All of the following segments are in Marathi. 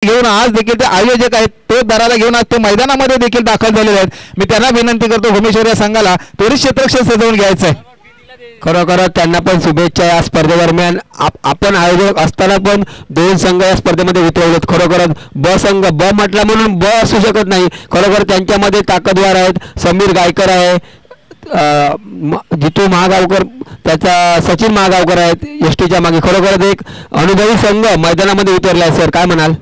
घेऊन आज देखील ते आयोजक आहेत तो दराला घेऊन आज ते मैदानामध्ये देखील दाखल झालेले आहेत. मी त्यांना विनंती करतो भूमेश्वर या संघाला त्वरित क्षेत्ररक्षण सजवून घ्यायचं आहे. खरोखर त्यांना पण शुभेच्छा. या स्पर्धेदरम्यान आपण आयोजक असताना पण 2 संघ या स्पर्धेमध्ये उतरवलेत. खरोखरच ब संघ ब म्हटला म्हणून ब असू शकत नाही. खरोखर त्यांच्यामध्ये ताकदवार आहेत. समीर गायकर आहे, जितू महागावकर, त्याचा सचिन महागावकर आहेत एस टीच्या मागे. खरोखरच एक अनुभवी संघ मैदानामध्ये उतरला आहे. सर काय म्हणाल?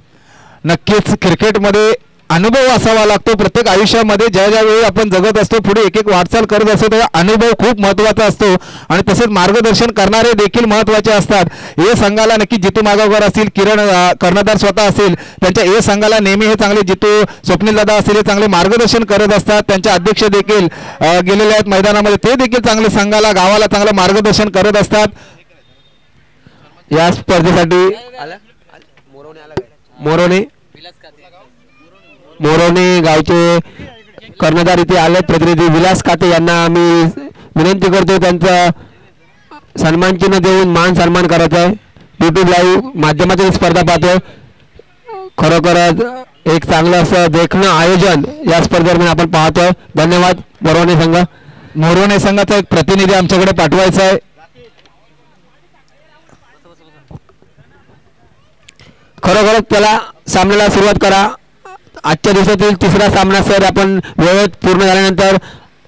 नक्कीच क्रिकेटमध्ये अनुभव असावा लागतो. प्रत्येक आयुष्यामध्ये ज्या ज्यावेळी आपण जगत असतो पुढे एक एक वाटचाल करत असतो तेव्हा अनुभव खूप महत्त्वाचा असतो आणि तसेच मार्गदर्शन करणारे देखील महत्त्वाचे असतात. ए संघाला नक्की जितू मागावकर असतील, किरण कर्णधार स्वतः असतील, त्यांच्या ए संघाला नेहमी हे चांगले जितू स्वप्नील दादा असतील हे चांगले मार्गदर्शन करत असतात. त्यांचे अध्यक्ष देखील गेलेले आहेत मैदानामध्ये, ते देखील चांगले संघाला गावाला चांगलं मार्गदर्शन करत असतात. या स्पर्धेसाठी मोरोने गावचे कर्णधार इथे आले. प्रतिनिधी विलास काते यांना आम्ही विनंती करतो त्यांचा सन्मान चिन्ह देऊन मान सन्मान करायचा आहे. यूट्यूब लाईव्ह माध्यमातून स्पर्धा पाहतोय. खरोखरच एक चांगलं असं देखणं आयोजन या स्पर्धेदरम्यान आपण पाहतोय. धन्यवाद. मोरोने संघाचा एक प्रतिनिधी आमच्याकडे पाठवायचा आहे. खरोखरच त्याला सामन्याला सुरुवात करा. आजच्या दिवसातील तिसरा सामना सर आपण वेळेत पूर्ण झाल्यानंतर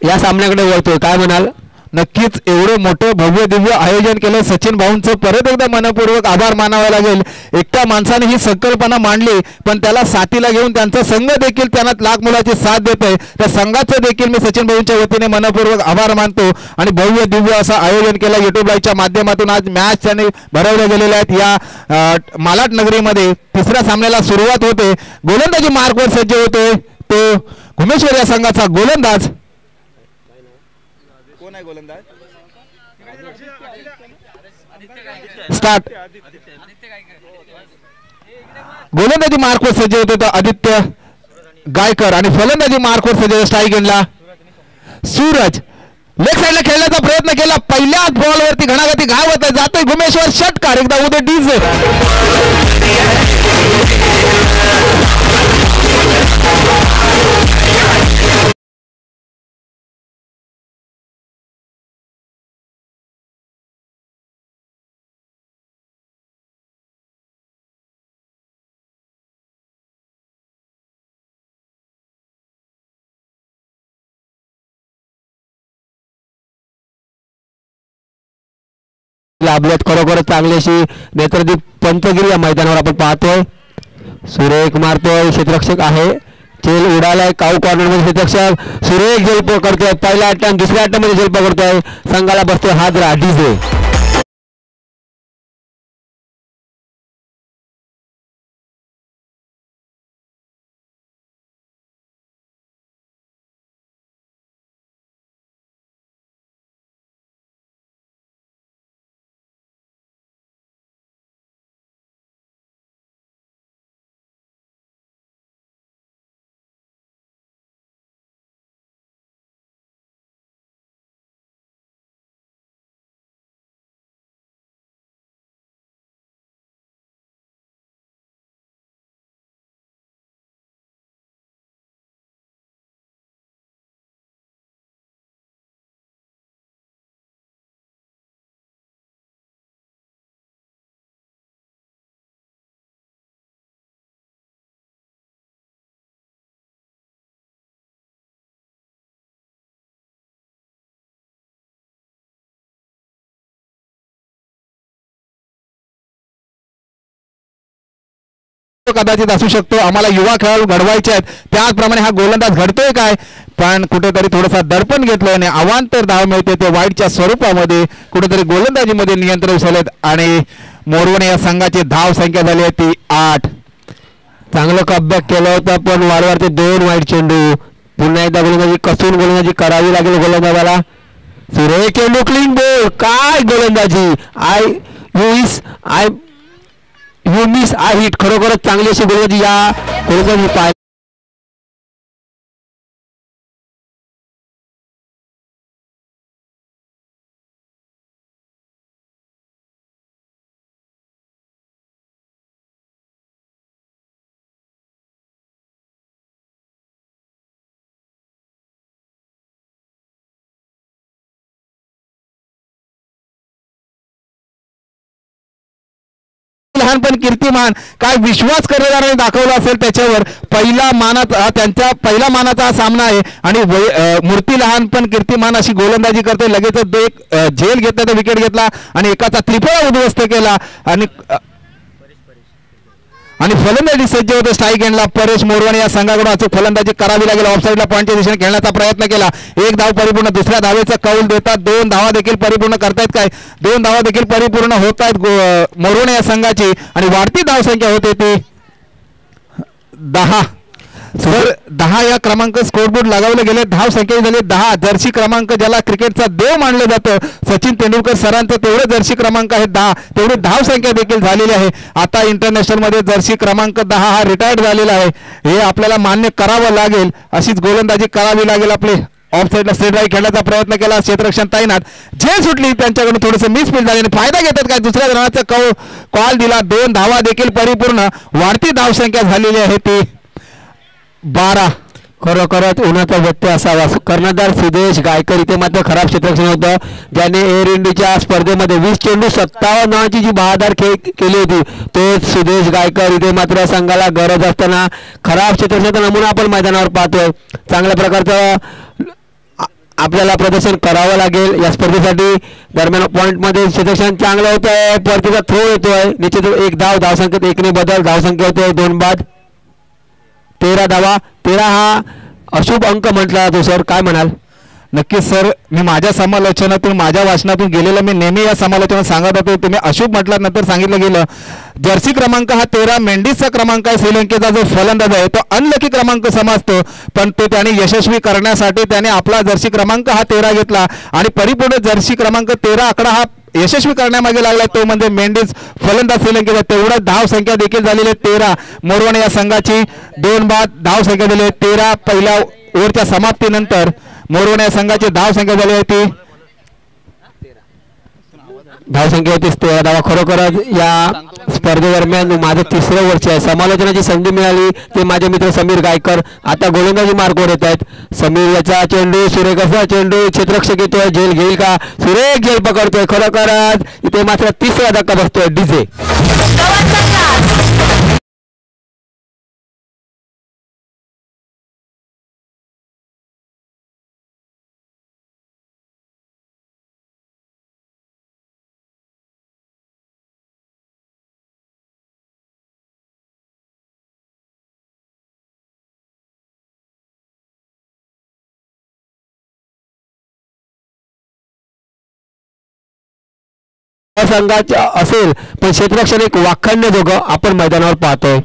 या सामन्याकडे वळतोय. काय म्हणाल? नक्कीच एवढं मोठं भव्य दिव्य आयोजन केलं सचिन भाऊंचं परत एकदा मनपूर्वक आभार मानावे लागेल. एकट्या माणसाने ही संकल्पना मांडली पण त्याला साथीला घेऊन त्यांचा संघ देखील त्यांना लाख मुलाची साथ देतोय. त्या संघाचं देखील मी सचिन भाऊंच्या वतीने मनपूर्वक आभार मानतो आणि भव्य दिव्य असं आयोजन केलं यूट्यूब लाईव्हच्या माध्यमातून. आज मॅच त्यांनी भरवल्या गेलेल्या आहेत. या मालाट नगरीमध्ये तिसऱ्या सामन्याला सुरुवात होते. गोलंदाजी मार्कवर सज्ज होतोय तो भूमेश्वर या संघाचा गोलंदाज. स्टार्ट. गोलंदाजी मार्कवर सज्ज होते तो आदित्य गायकर आणि फलंदाजी मार्कवर सज्ज स्ट्राईक गेला सूरज. लेग साइडला खेळण्याचा प्रयत्न केला. पहिल्याच बॉलवरती घणाघाती घावत जातोय भूमेश्वर. षटकार एकदा उदय डीजे. लाभल्यात. खरोखर चांगली अशी नेत्रदीप पंचगिरी या मैदानावर आपण पाहतोय. सुरेख मारतोय. क्षेत्ररक्षक आहे. चेल उडालाय. काऊ कॉर्नर मध्ये क्षेत्ररक्षक सुरेख झेल पकडतोय. पहिल्या अट्टॅम्प दुसऱ्या अट्टॅम्प मध्ये झेल पकडतोय. संघाला बसतोय हादरा डीजे. कदाचित असू शकतो. आम्हाला युवा खेळाडू घडवायचे आहेत त्याचप्रमाणे हा गोलंदाज घडतोय काय पण कुठेतरी थोडासा दडपण घेतलं आणि अवांतर धाव मिळते ते वाईटच्या स्वरूपामध्ये. कुठेतरी गोलंदाजीमध्ये नियंत्रण विसरलेत आणि मोरवणे या संघाची धाव संख्या झाली आहे ती 8. चांगलं कमबॅक केलं होतं पण वारंवार ते 2 वाईट चेंडू. पुन्हा एकदा गोलंदाजी कसून गोलंदाजी करावी लागेल गोलंदाजाला. सुरेख चेंडू क्लीन बॉल. काय गोलंदाजी. You miss I hit. खरोखरच चांगली अशी गोलंदाजी या गोलंदाजी लहान पण कीर्तिमान काय विश्वास कर्णधाराने दाखवला असेल त्याच्यावर. पहिला मानाचा त्यांचा पहिला मानाचा हा सामना आहे आणि मूर्ती लहान पण कीर्तिमान अशी गोलंदाजी करते. लगेच एक झेल घेतला तर विकेट घेतला आणि एकाचा त्रिफळा उद्ध्वस्त केला आणि फलंदाजी सज्ज होते. स्ट्राईक एंडला परेश मोरवाणी या संघाकडून अचूक फलंदाजी करावी लागेल. ऑफसाईडला पॉईंटच्या दिशेने खेळण्याचा प्रयत्न केला. एक धाव परिपूर्ण. दुसऱ्या धावेचा कौल देतात. 2 धावा देखील परिपूर्ण करतायत काय 2 धावा देखील परिपूर्ण होत आहेत मोरवाणी या संघाची आणि वाढती धावसंख्या होते ती 10. सर 10 या क्रमांक स्कोरबोर्ड लगावले गेले. धाव संख्या झाली 10. जर्सी क्रमांक ज्याला क्रिकेटचा देव मानलं जातं सचिन तेंडुलकर सरांचं तेवढे जर्सी क्रमांक आहे 10. तेवढी धाव संख्या देखील झालेली आहे. आता इंटरनॅशनल मध्ये जर्सी क्रमांक 10 हा रिटायर्ड झालेला आहे. हे आपल्याला मान्य करावं लागेल. अशीच गोलंदाजी करावी लागेल. आपले ऑफ साईडला स्ट्रेट राईट खेळण्याचा प्रयत्न केला. क्षेत्ररक्षण तैनात. झेल सुटली त्यांच्याकडून थोडंसं मिसफील्ड झाले आणि फायदा घेतात काय दुसऱ्या रनाचा कॉल दिला. 2 धावा देखील परिपूर्ण. वाढती धावसंख्या झालेली आहे ती 12. खरोखरच उन्हाचा व्यत्यय असावा. कर्णधार सुदेश गायकर इथे मात्र खराब क्षेत्ररक्षण होतं ज्याने एअर इंडियाच्या स्पर्धेमध्ये 20 चेंडू 57 धावांची जी बहादर खेळ केली होती तोच सुदेश गायकर इथे मात्र संघाला गरज असताना खराब क्षेत्ररक्षणाचा नमुना आपण मैदानावर पाहतोय. चांगल्या प्रकारचं आपल्याला प्रदर्शन करावं लागेल या स्पर्धेसाठी. दरम्यान पॉईंटमध्ये क्षेत्ररक्षण चांगलं होतंय. परतीचा थ्रो येतोय. निश्चित एक धावसंख्येत 1 ने बदल. धावसंख्या होते 2 बाद 13 धावा. 13 हा अशुभ अंक म्हटला जातो. सर काय म्हणाल? नक्कीच सर मी माझ्या समालोचनातून माझ्या वाचनातून गेलेलं मी नेहमी या समालोचनात सांगत होतो. तुम्ही अशुभ म्हटल्यानंतर सांगितलं गेलं. जर्सी क्रमांक हा 13 मेंडिसचा क्रमांक आहे. श्रीलंकेचा जो फलंदाज आहे तो अनलकी क्रमांक समजतो पण ते त्याने यशस्वी करण्यासाठी त्याने आपला जर्सी क्रमांक हा 13 घेतला आणि परिपूर्ण जर्सी क्रमांक 13 आकडा हा यशस्वी करण्यामागे लागला तो म्हणजे मेंडिस फलंदाज श्रीलंकेचा. तेवढा धाव संख्या देखील झालेली 13. मोरवाणी या संघाची 2 बाद धाव संख्या झाली 13. पहिल्या ओव्हरच्या समाप्तीनंतर मोरवाणी या संघाची धाव संख्या झाली आहे ती धावसंख्या होती 13 धावा. खरोखरच या स्पर्धेदरम्यान माझं 3रं वर्ष आहे. समालोचनाची संधी मिळाली ते माझे मित्र समीर गायकर आता गोलंदाजी मार्गवर येत आहेत. समीर याचा चेंडू सुरेख असा चेंडू क्षेत्ररक्षक येतोय. झेल घेईल का? सुरेख झेल पकडतोय. खरोखरच इथे मात्र 3रा धक्का बसतोय. डीजे संघाचा असेल पण क्षेत्ररक्षण एक वाखाणण्या जोगं आपण मैदानावर पाहतोय.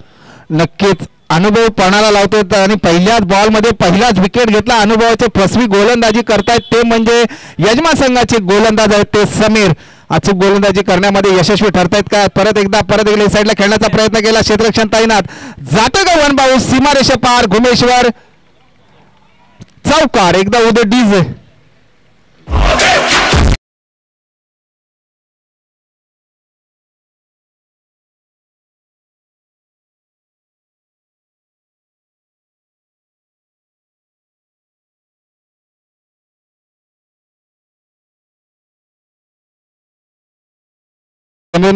नक्कीच अनुभव पणाला लावतो आणि पहिल्याच बॉलमध्ये पहिलाच विकेट घेतला. अनुभवाचे फसवी गोलंदाजी करतायत ते म्हणजे यजमान संघाचे गोलंदाज आहेत ते समीर. अचूक गोलंदाजी करण्यामध्ये यशस्वी ठरतायत काय? परत एकदा साईडला खेळण्याचा प्रयत्न केला. क्षेत्ररक्षण तैनात. जातं का 1 बाउंस सीमारेषा पार. घुमेश्वर चौकार. एकदा उद्या डीजे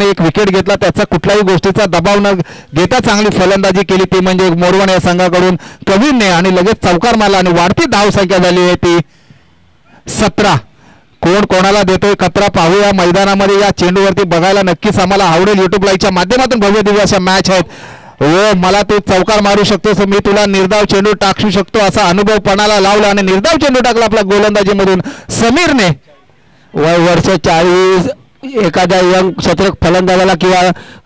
एक विकेट घेतला. त्याचा कुठल्याही गोष्टीचा दबाव न घेता चांगली फलंदाजी केली ती म्हणजे मोरवाणी या संघाकडून कवीरने आणि लगेच चौकार मारला आणि वाढती धाव संख्या झाली आहे ती 17. कोण कोणाला देतोय खतरा पाहूया मैदानामध्ये. या चेंडूवरती बघायला नक्कीच आम्हाला आवडेल. युट्यूब लाईव्हच्या माध्यमातून भव्य दिव्य अशा मॅच आहेत. हो मला तू चौकार मारू शकतोस मी तुला निर्धाव चेंडू टाकू शकतो असा अनुभव पणाला लावला आणि निर्धाव चेंडू टाकला आपल्या गोलंदाजीमधून समीरने. वय वर्ष 40 एखाद्या यंग क्षेत्ररक्षक फलंदाजाला किंवा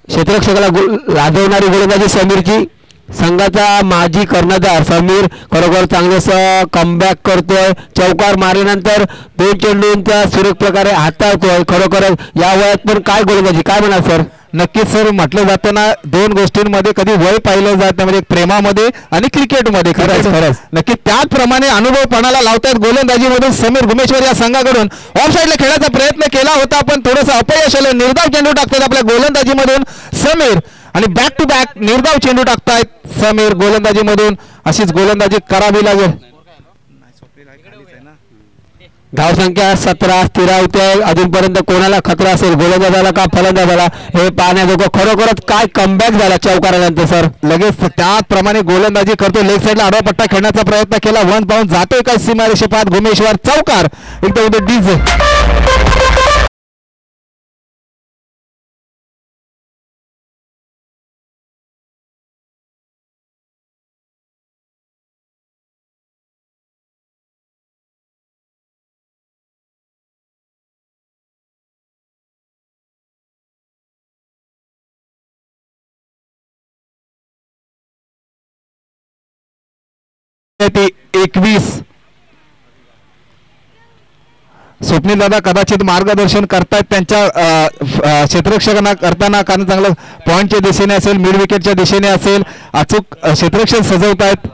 क्षेत्ररक्षकाला लाजवणारी गोलंदाजी समीरची. संघाचा माजी कर्णधार समीर खरोखर चांगलेसं कमबॅक करतोय. चौकार मारल्यानंतर 2 चेंडूंचा सुरेख प्रकारे हाताळतोय. खरोखर या वयात पण काय गोलंदाजी काय म्हणाल सर? नक्कीच सर म्हटलं जातं ना 2 गोष्टींमध्ये कधी वय पाहिलं जात नाही म्हणजे प्रेमामध्ये आणि क्रिकेटमध्ये. खरंच नक्की त्याचप्रमाणे अनुभव पणाला लावतायत गोलंदाजीमधून समीर. घुमेश्वर या संघाकडून ऑफ साईडला खेळायचा प्रयत्न केला होता पण थोडंसं अपयश आलं. निर्धाव चेंडू टाकतात आपल्या गोलंदाजीमधून समीर आणि बॅक टू बॅक निर्धाव चेंडू टाकतायत समीर गोलंदाजीमधून. अशीच गोलंदाजी करावी लागेल. धावसंख्या 17 स्थिरावते. अजूनपर्यंत कोणाला खतरा असेल, गोलंदाजाला का फलंदाजाला, हे पाहण्याजोगं. खरोखरच काय कमबॅक झाला चौकारानंतर सर. लगेच त्याचप्रमाणे गोलंदाजी करतो. लेग साईडला आडवा पट्टा खेळण्याचा प्रयत्न केला. वन पाऊन जातोय का सीमारेषेपात घुमेश्वर चौकार एकदम डीजे. ती 21. स्वप्नील दादा कदाचित मार्गदर्शन करतायत त्यांच्या क्षेत्ररक्षकांना करताना, कारण चांगलं पॉईंटच्या दिशेने असेल, मिड विकेटच्या दिशेने असेल, अचूक क्षेत्ररक्षण सजवतायत.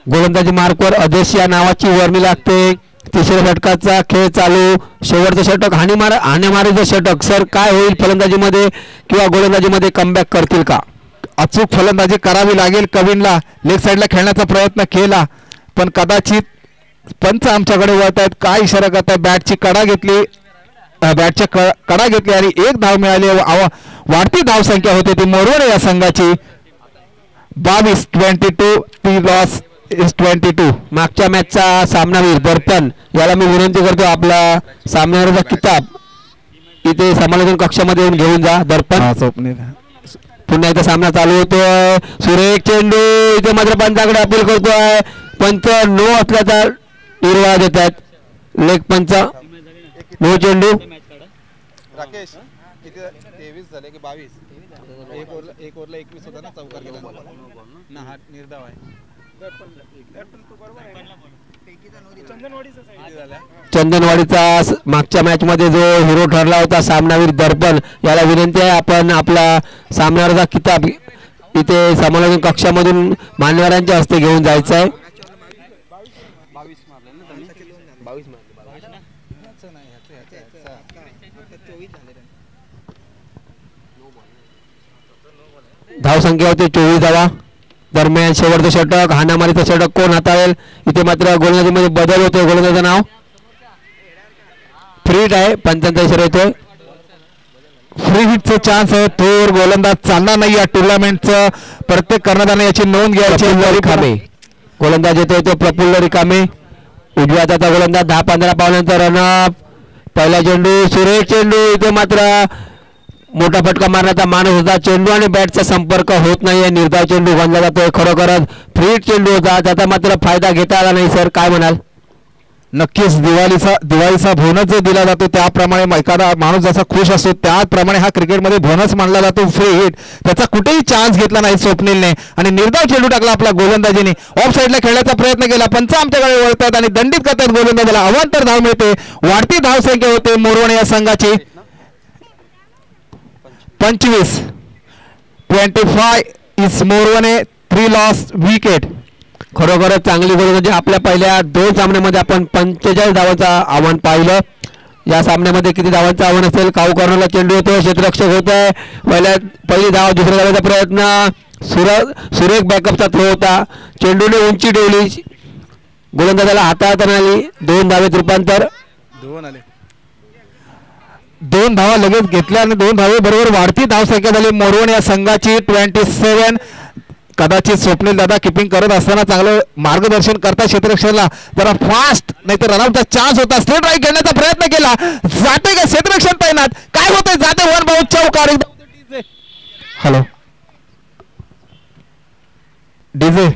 गोलंदाजी मार्कवर आदेश या नावाची वर्णी लागते. तिसऱ्या षटकाचा खेळ चालू. शेवटचं षटक हाणेमारीचं षटक. सर काय होईल फलंदाजीमध्ये किंवा गोलंदाजीमध्ये, कमबॅक करतील का? अचूक फलंदाजी करावी लागेल कविनला. लेग साईडला खेळण्याचा प्रयत्न केला पण कदाचित पंच आमच्याकडे वळत आहेत. काय इशारा करताय? बॅटची कडा घेतली, बॅटच्या कडा घेतली आणि एक धाव मिळाली. वाढती धावसंख्या होती ती मोरवणे या संघाची. 22-22. ती लॉस इज 22. मागच्या मॅचचा सामनावीर दर्पण याला मी विनंती करतो, आपला सामन्यावरचा किताब इथे समालोचन कक्षामध्ये येऊन घेऊन जा. दर्पण पुन्हा इथे सामना चालू होतोय. सुरेख चेंडू. इथे मात्र पंचाकडे अपील करतोय. पंच नो असल्याचा निर्वाह देत आहेत. लेग पंच नो चेंडू. राकेश किती 23 झाले की 22? एक ओव्हरला 21 होता ना, चौकार गेला ना, हा निर्धाव आहे. चंदनवाडीचा मागच्या मॅच मध्ये जो हिरो ठरला होता सामनावीर दर्पण, याला विनंती आहे आपण आपला सामन्यावरचा किताब इथे समालोचन कक्षामधून मान्यवरांच्या हस्ते घेऊन जायचं आहे. धावसंख्या होते 24 धावा. दरम्यान शेवटचं षटक, हाणामारीचं षटक कोण हाताळेल? इथे मात्र गोलंदाजीमध्ये बदल होतोय. गोलंदाजाचं नाव फ्री हिट आहे. पंचांचा इशारा येतोय. फ्री हिटचा चान्स आहे. थोर गोलंदाज चालणार नाही या टुर्नामेंटचं. प्रत्येक कर्णधाराने याची नोंद घ्यायची. गोलंदाज येतोय तो प्रफुल्ल रिकामे. उजव्या हाताचा गोलंदाज. 10-15 पावलांचा रनअप. पहिला चेंडू सुरेख चेंडू. इथे मात्र मोठा फटका मारण्याचा माणूस होता. चेंडू आणि बॅटचा संपर्क होत नाहीये. निर्धाव चेंडू गणला जातोय. खरोखरच फ्री हिट चेंडू होता, त्याचा मात्र फायदा घेता आला नाही. सर काय म्हणाल? नक्कीच दिवाळीचा बोनस जो दिला जातो त्याप्रमाणे एखादा माणूस जसा खुश असतो त्याप्रमाणे हा क्रिकेटमध्ये बोनस मानला जातो. फ्री हिट त्याचा कुठेही चान्स घेतला नाही स्वप्नीलने आणि निर्धाव चेंडू टाकला आपला गोलंदाजीने. ऑफ साईडला खेळण्याचा प्रयत्न केला. पंच आमच्याकडे वळतात आणि दंडित करतात गोलंदाजाला. अवांतर धाव मिळते. वाढती धावसंख्या होते मोरवणे या संघाची. 25 इज मोरवणे. 3 loss wicket. खरोखरच चांगली गोलंदाजी. आपल्या पहिल्या 2 सामन्यामध्ये आपण 45 धावांचं आव्हान पाहिलं. या सामन्यामध्ये किती धावांचं आव्हान असेल? काऊ कॉर्नरला चेंडू होतो. क्षेत्ररक्षक होत आहे. पहिली धाव. दुसऱ्या धावाचा प्रयत्न. सुरेख बॅकअपचा थ्रो होता. चेंडूने उंची ठेवली. गोलंदाजाला हाताळता आली. 2 धावेत रूपांतर. 2 धावा लगेच घेतल्या आणि 2 धावे बरोबर वाढती धावसंख्या झाली मोरवणे या संघाची. 27. कदाचित स्वप्नील दादा किपिंग करत असताना चांगलं मार्गदर्शन करता क्षेत्ररक्षणाला. जरा फास्ट नाही तर रनआउटचा चान्स होता. स्ट्रेट राईट घेण्याचा प्रयत्न केला. जाते का क्षेत्ररक्षण तैनात? काय होतंय? जाते वन बाउंड चौकार. हॅलो डीजे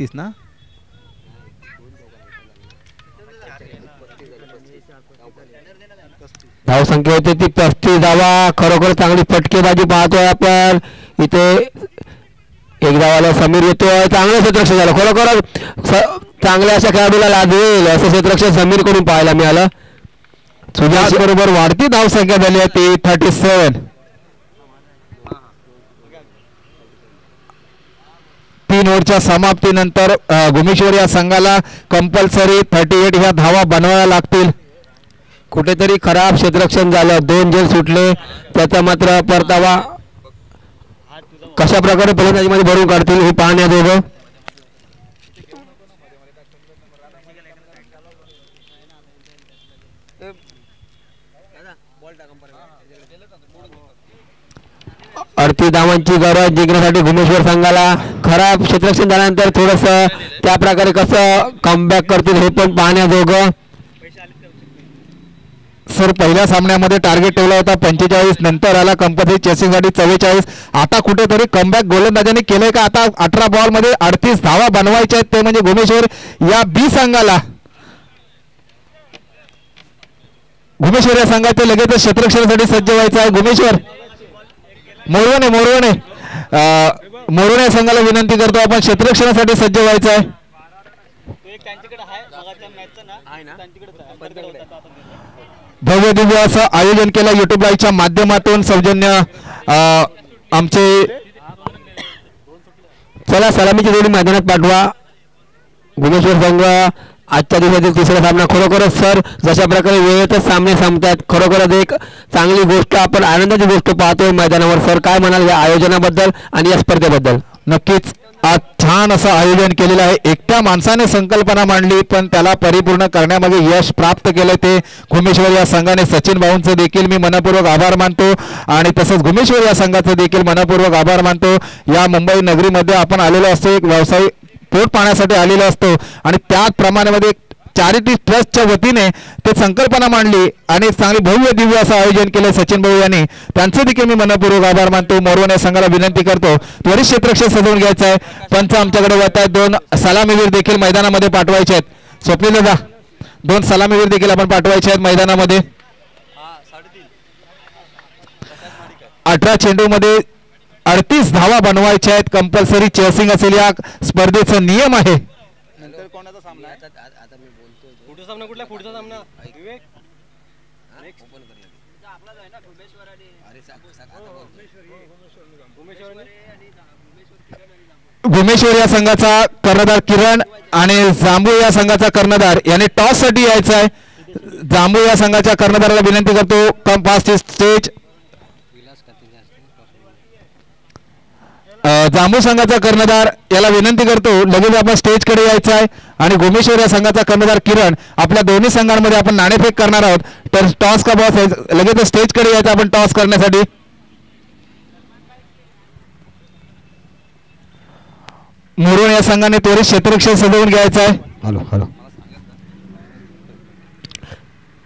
31 ना. धाव संख्या होती ती 35 धावा. खरोखर चांगली फटकेबाजी पाहतोय आपण इथे. एक धावाला समीर येतोय. चांगलं क्षेत्ररक्षण झालं. खरोखर चांगल्या अशा खेळाडूला लादेल असं क्षेत्ररक्षण समीर कडून पाहायला मिळालं. सुजास बरोबर वाढती धाव संख्या झाली आहे ती 37. 3 ओव्हरच्या समाप्तीनंतर भुवनेश्वर या संघाला कंपल्सरी 38 ह्या धावा बनवाव्या लागतील. कुठेतरी खराब क्षेत्ररक्षण झालं. 2 झेल सुटले. त्याचा मात्र परतावा कशा प्रकारे फलंदाजीमध्ये भरून काढतील हे पाहण्याजोगं. अडतीस धावांची गरज जिंकण्यासाठी भुवनेश्वर संघाला. खराब क्षेत्ररक्षण झाल्यानंतर थोडस त्या प्रकारे कसं कमबॅक करतील हे पण पाहण्याजोगं. सर पहिल्या सामन्यामध्ये टार्गेट ठेवला होता 45, नंतर आला कंपल्सरी चेसिंगसाठी 44. आता कुठेतरी कमबॅक गोलंदाजांनी केलंय का? आता 18 बॉलमध्ये 38 धावा बनवायच्या आहेत ते म्हणजे भुवनेश्वर या बी संघाला. भुवनेश्वर या संघाचे लगेच क्षेत्ररक्षणासाठी सज्ज व्हायचं आहे. भुवनेश्वर मोरवणे संघाला विनंती करतो आपण क्षेत्ररक्षणासाठी सज्ज व्हायचं आहे. भव्य दिव्य असं आयोजन केलं युट्यूब लाईव्हच्या माध्यमातून सौजन्य आमचे. चला सलामीची जोडी मैदानात पाठवा. भुवनेश्वर संघ आजच्या दिवसातील तिसरा सामना. खरोखरच सर जशा प्रकारे वेळेतच सामने संपतात. खरोखरच एक चांगली गोष्ट, आपण आनंदाची गोष्ट पाहतोय मैदानावर. सर काय म्हणाल या आयोजनाबद्दल आणि या स्पर्धेबद्दल? नक्कीच आज छान असं आयोजन केलेलं आहे. एकट्या माणसाने संकल्पना मांडली पण त्याला परिपूर्ण करण्यामध्ये यश प्राप्त केलं ते भुवनेश्वर या संघाने. सचिन भाऊंचं देखील मी मनपूर्वक आभार मानतो आणि तसंच भुवनेश्वर या संघाचं देखील मनपूर्वक आभार मानतो. या मुंबई नगरीमध्ये आपण आलेलो असतो, एक व्यवसाय पोट पाण्यासाठी आलेलो असतो आणि त्याचप्रमाणे चॅरिटी ट्रस्टच्या वतीने ते संकल्पना मांडली आणि चांगली भव्य दिव्य असं आयोजन केलं सचिन भाऊ यांनी. त्यांचं देखील मी मनपूर्वक आभार मानतो. मोरवणे संघाला विनंती करतो त्वरित क्षेत्ररक्षण सजवून घ्यायचं आहे. पंच आमच्याकडे येत आहेत. 2 सलामीवीर देखील मैदानामध्ये पाठवायचे आहेत. स्वप्नील दादा 2 सलामीवीर देखील आपण पाठवायचे आहेत मैदानामध्ये. 18 चेंडूमध्ये 38 धावा बनवायच्या आहेत. कंपल्सरी चेसिंग असेल या स्पर्धेचा नियम आहे. भुवनेश्वर या संघाचा कर्णधार किरण आणि जांभू या संघाचा कर्णधार याने टॉस साठी यायचं आहे. जांभू या संघाच्या कर्णधाराला विनंती करतो कम फास्ट स्टेज. जांभू संघाचा कर्णधार याला विनंती करतो लगेच आपण स्टेजकडे यायचं आहे आणि भुवनेश्वर या संघाचा कर्णधार किरण आपल्या दोन्ही संघांमध्ये आपण नाणेफेक करणार आहोत. तर टॉस का बॉस लगेच स्टेजकडे यायचं आपण टॉस करण्यासाठी. मोरवणे या संघाने त्वरित क्षेत्ररक्षण सजवून घ्यायचं आहे. हॅलो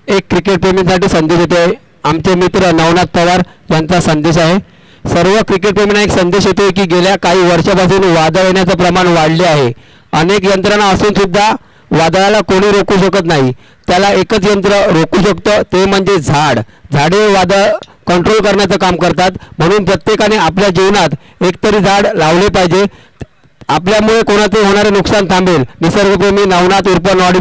एक क्रिकेट प्रेमीसाठी संदेश येतोय. आमचे मित्र नवनाथ पवार यांचा संदेश आहे. सर्व क्रिकेट प्रेमींना एक संदेश येतोय की गेल्या काही वर्षापासून वादळ येण्याचं प्रमाण वाढले आहे. अनेक यंत्रणा असून सुद्धा वादळाला कोणी रोखू शकत नाही. त्याला एकच यंत्र रोखू शकतं ते म्हणजे झाड. झाडे वादळ कंट्रोल करण्याचं काम करतात. म्हणून प्रत्येकाने आपल्या जीवनात एकतरी झाड लावले पाहिजे. आपल्यामुळे कोणाचे होणारे नुकसान थांबेल. निसर्गप्रेमी नवनाथ उर्फ नॉडी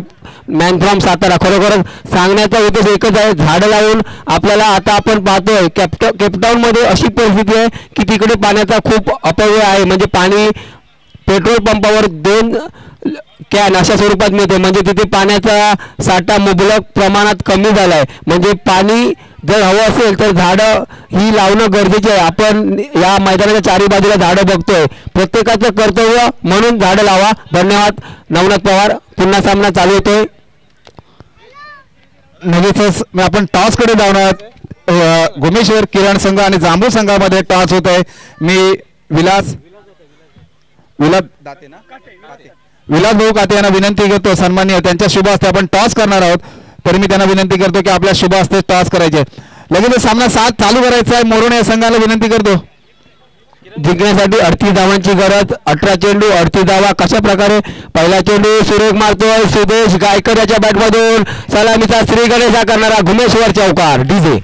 मॅन फ्रॉम सातारा. खरोखरच सांगण्याचा उद्देश एकच आहे, झाडं लावून आपल्याला. आता आपण पाहतोय केपटाऊनमध्ये अशी परिस्थिती आहे की तिकडे पाण्याचा खूप अपव्यय आहे. म्हणजे पाणी पेट्रोल पंपावर 2 कॅन अशा स्वरूपात मिळते. म्हणजे तिथे पाण्याचा साठा मुबलक प्रमाणात कमी झाला आहे. म्हणजे पाणी जर हवं असेल तर झाडं ही लावणं गरजेचे आहे. आपण या मैदानाच्या चारी बाजूला झाडं बघतोय. प्रत्येकाचं कर्तव्य म्हणून झाडं लावा. धन्यवाद नवनाथ पवार. पुन्हा सामना चालू होतोय. लगेचच आपण टॉस कडे जाणार. भुवनेश्वर किरण संघ आणि जांभू संघामध्ये टॉस होत आहे. मी विलास भाऊ काते यांना विनंती करतो सन्माननीय त्यांच्या शुभ हस्ते आपण टॉस करणार आहोत. तर मी त्यांना विनंती करतो की आपल्या शुभ हस्ते टॉस करायचे. लगेच सामना 7 चालू करायचा आहे. मोरवणे संघाला विनंती करतो. जिंकण्यासाठी 38 धावांची गरज. 18 चेंडू 38 धावा. कशा प्रकारे पहिला चेंडू सुरेख मारतोय सुदेश गायकर याच्या बॅटमधून. सलामीचा श्री गणेशा करणारा घुमेश्वर चौकार. डीजे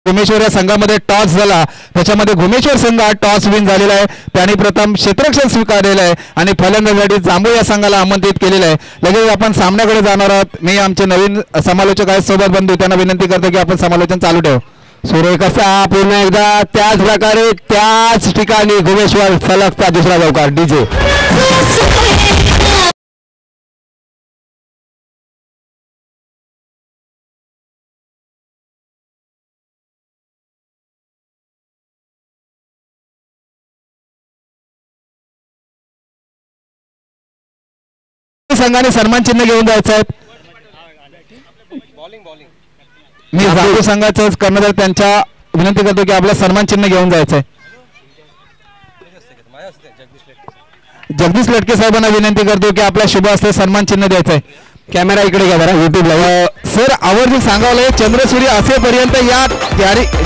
घुमेश्वर या संघामध्ये टॉस झाला. त्याच्यामध्ये घुमेश्वर संघ टॉस विन झालेला आहे. त्याने प्रथम क्षेत्ररक्षण स्वीकारलेलं आहे आणि फलंदाजीसाठी जांभूळ या संघाला आमंत्रित केलेलं आहे. लगेच आपण सामन्याकडे जाणार आहोत. मी आमचे नवीन समालोचक आहेत सोबत बंधू, त्यांना विनंती करतो की आपण समालोचन चालू ठेवू. सुरेख असा पुन्हा एकदा त्याच प्रकारे त्याच ठिकाणी घुमेश्वर सलगचा दुसरा चौकार. डीजे संघाने सन्मान चिन्ह घेऊन जायचं आहे. मी जांभूळ संघाचं कर्णधार त्यांच्या विनंती करतो की आपला सन्मान चिन्ह घेऊन जायचं आहे. जगदीश लटके साहेबांना विनंती करतो की आपल्या शुभ हस्ते सन्मान चिन्ह द्यायचं आहे. कॅमेरा इकडे घ्या जरा युट्यूबला. सर आवर्जून सांगावं लागेल, चंद्रसूर्य असेपर्यंत या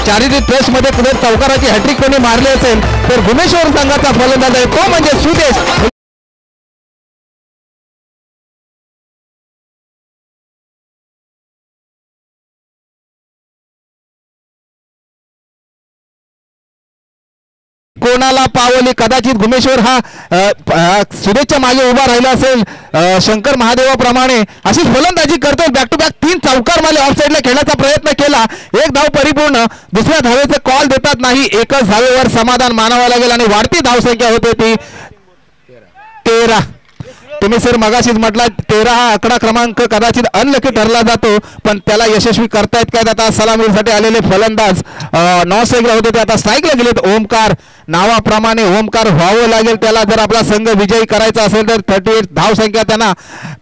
चारित्रिक ट्रस्ट मध्ये कुठे चौकाराची हॅट्रिक कोणी मारली असेल तर घुमेश्वर संघाचा फलंदाज आहे तो म्हणजे सुदेश. कोणाला पावली कदाचित घुमेश्वर हा सुदेशच्या मागे उभा राहिला असेल शंकर महादेवाप्रमाणे. अशीच फलंदाजी करतो. बॅक टू बॅक 3 चौकार मारले. ऑफ साईडला खेळण्याचा प्रयत्न केला. एक धाव परिपूर्ण. दुसऱ्या धावेचे कॉल देतात नाही. एकच धावेवर समाधान मानावं लागेल आणि वाढती धावसंख्या होते ती 13. तुम्ही सर मगाशीच म्हटला 13 हा आकडा क्रमांक कदाचित अनलकी ठरला जातो पण त्याला यशस्वी करतायत काय. आता सलामीसाठी आलेले फलंदाज नॉन स्ट्राईकला होते ते आता स्ट्राईकला गेलेत. ओमकार नावाप्रमाणे ओमकार व्हावं लागेल त्याला जर आपला संघ विजयी करायचा असेल तर 38 धावसंख्या त्यांना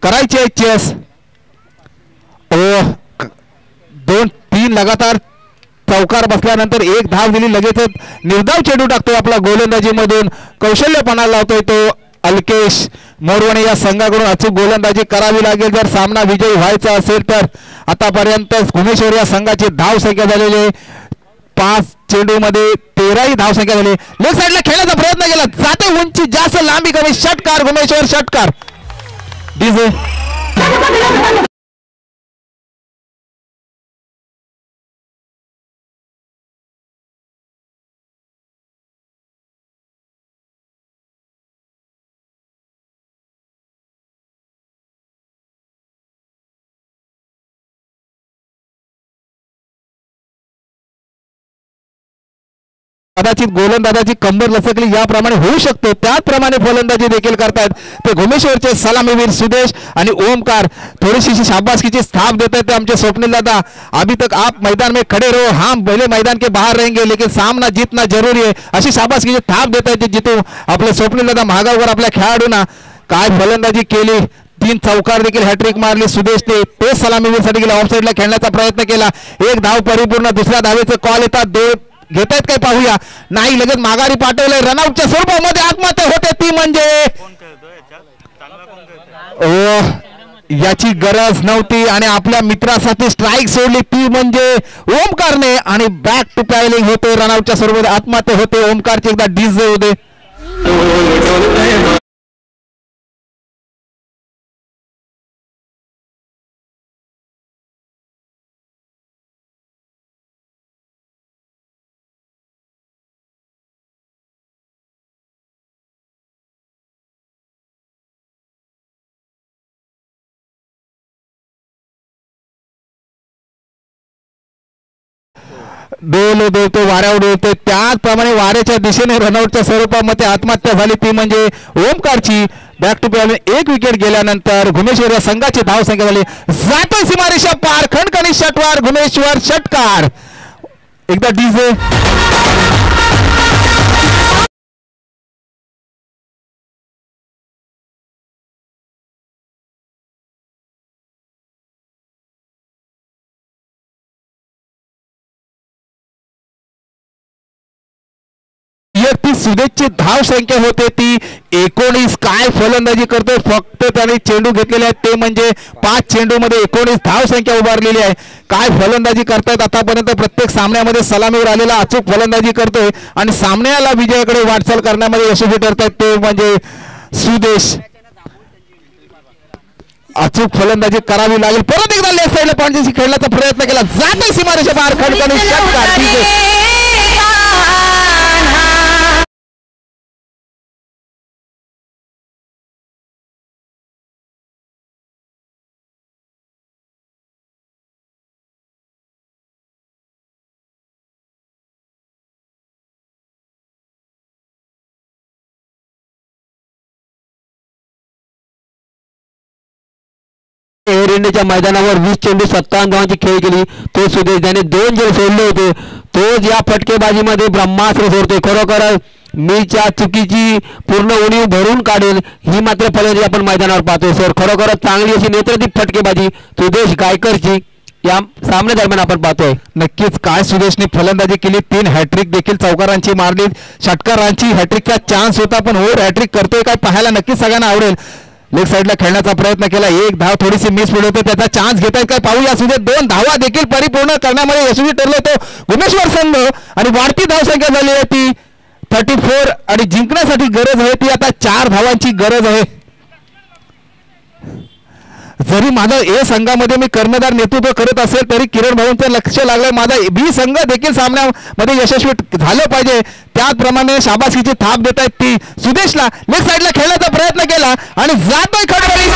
करायची आहे. चेस 2-3 लगातार चौकार बसल्यानंतर एक धाव दिली. लगेचच निर्धाव चेंडू टाकतोय आपला गोलंदाजीमधून. कौशल्यपणा लावतोय तो अल्केश मोरवणे. या संघाकडून अचूक गोलंदाजी करावी लागेल जर सामना विजयी व्हायचा असेल तर. आतापर्यंत घुमेश्वर या संघाची धावसंख्या झालेली 5 चेंडूमध्ये 13 धावसंख्या झाली. लेग साईडला खेळण्याचा प्रयत्न केला. जाते उंची जास्त लांबी कमी. षटकार घुमेश्वर षटकार. डीजे कदाचित गोलंदाजाची कंबर लचकली याप्रमाणे होऊ शकते त्याचप्रमाणे फलंदाजी देखील करतायत ते घुमेश्वरचे सलामीवीर सुदेश आणि ओमकार. थोडीशी शाबासकीची स्थाप देते ते आमचे स्वप्नील दादा. अभी तक आप मैदान में खड़े रहो, हम भले मैदान के बाहर रहेंगे लेकिन सामना जीतना जरूरी है अशी शाबासकीची थाप देत आहेत जितू आपले स्वप्नील दादा महागावर. आपल्या खेळाडूंना काय फलंदाजी केली. 3 चौकार देखील हॅट्रिक मारली सुदेशने. ते सलामीवीरसाठी गेला. ऑफ साईडला खेळण्याचा प्रयत्न केला. एक धाव परिपूर्ण. दुसऱ्या धावेचे कॉल येतात. घेत आहेत काय पाहूया. नाही लगेच माघारी पाठवलंय. रनआउटच्या स्वरूपामध्ये आत्महत्या होते ती म्हणजे याची गरज नव्हती आणि आपल्या मित्रासाठी स्ट्राईक सोडली ती म्हणजे ओमकारने आणि बॅक टू पॅलिंग होते. रनआउटच्या स्वरूपात आत्महत्या होते ओमकारची. एकदा डीजे होते. डोल तो वाऱ्यावर डोलतो त्याचप्रमाणे वाऱ्याच्या दिशेने रनआउटच्या स्वरूपामध्ये आत्महत्या झाली ती म्हणजे ओमकारची. बॅक टू बॅक 1 विकेट गेल्यानंतर घुमेश्वर या संघाची धावसंख्या झाली. जातो सीमारेषा पार. खणखणीत षटकार घुमेश्वर षटकार. एकदा डीजे सुदेशची धाव संख्या होते ती 19. काय फलंदाजी करतोय, फक्त त्याने चेंडू घेतलेले आहेत ते म्हणजे 5 चेंडूमध्ये 19 धाव संख्या उभारलेली आहे. काय फलंदाजी करतायत आतापर्यंत, प्रत्येक सामन्यामध्ये सलामीवर आलेला अचूक फलंदाजी करतोय आणि सामन्याला विजयाकडे वाटचाल करण्यामध्ये यशस्वी ठरतायत ते म्हणजे सुदेश. अचूक फलंदाजी करावी लागेल. परत एकदा लेफ्ट साईडला पॉईंटशी खेळण्याचा प्रयत्न केला, जाते सीमारेषा बाहेर, खडखडून षटकार. एअर इंडियाच्या मैदानावर 20 चेंडू 57 धावांची खेळ केली तो सुदेश. त्याने 2 जे सोडले होते तोच या फटकेबाजीमध्ये ब्रह्मास्त्र सोडतोय. खरोखर मीच्या चुकीची पूर्ण उणीव भरून काढेल ही मात्र फलंदाजी आपण मैदानावर पाहतोय सर. खरोखरच चांगली अशी नेत्रदीप फटकेबाजी सुदेश गायकरची या सामन्यादरम्यान आपण पाहतोय. नक्कीच काय सुदेशने फलंदाजी केली. 3 हॅट्रिक देखील चौकारांची मारली. षटकारांची हॅट्रिकचा चान्स होता, पण ओव्हर हॅट्रिक करतोय काय पाहायला नक्कीच सगळ्यांना आवडेल. लेग साईडला खेळण्याचा प्रयत्न केला, 1 धाव थोडीशी मिस पडली होती, त्याचा चान्स घेतायत काय पाहूया. सुदेश 2 धावा देखील परिपूर्ण करण्यामध्ये यशस्वी ठरले तो गुमेश्वर संघ आणि वाढती धावसंख्या झाली आहे ती 34 आणि जिंकण्यासाठी गरज आहे ती आता 4 धावांची गरज आहे. जरी माझा ए संघामध्ये मी कर्णधार नेतृत्व करत असेल तरी किरण भाऊंचं लक्ष लागलंय माझा बी संघ देखील सामन्यामध्ये यशस्वी झालं पाहिजे. त्याचप्रमाणे शाबासकीची थाप देत आहेत ती सुदेशला. लेग साईडला खेळण्याचा प्रयत्न केला आणि जातोय खडबडी.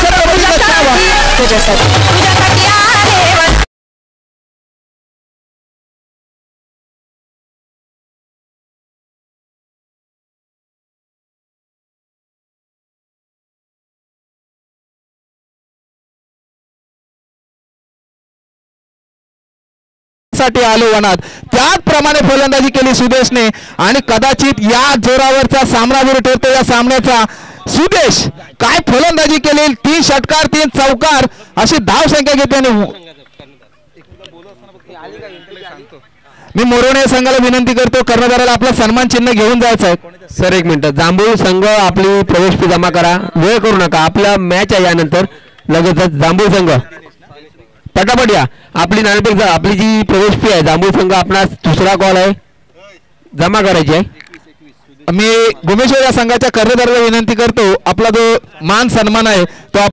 साठी आलो वनात, त्याचप्रमाणे फलंदाजी केली सुदेशने आणि कदाचित या जोरावरचा सामनावीर ठरतो या सामन्याचा सुदेश. काय फलंदाजी केली, 3 षटकार 3 चौकार अशी धाव संख्या घेतल्याने मी मोरोणे संघाला विनंती करतो कर्णधाराला आपला सन्मान चिन्ह घेऊन जायचं आहे. सर 1 मिनिट, जांभूळ संघ आपली प्रवेश फी जमा करा, वेळ करू नका, आपला मॅच आहे यानंतर लगेचच. जांभूळ संघ पटापट या, आपली नाणेफेक आपली जी प्रवेश फी आहे जांभूळ संघ आपणास दुसरा कॉल आहे जमा करायची आहे. मी गुमेश्वर या संघाच्या कर्णधाराला विनंती करतो आपला जो मान सन्मान आहे तो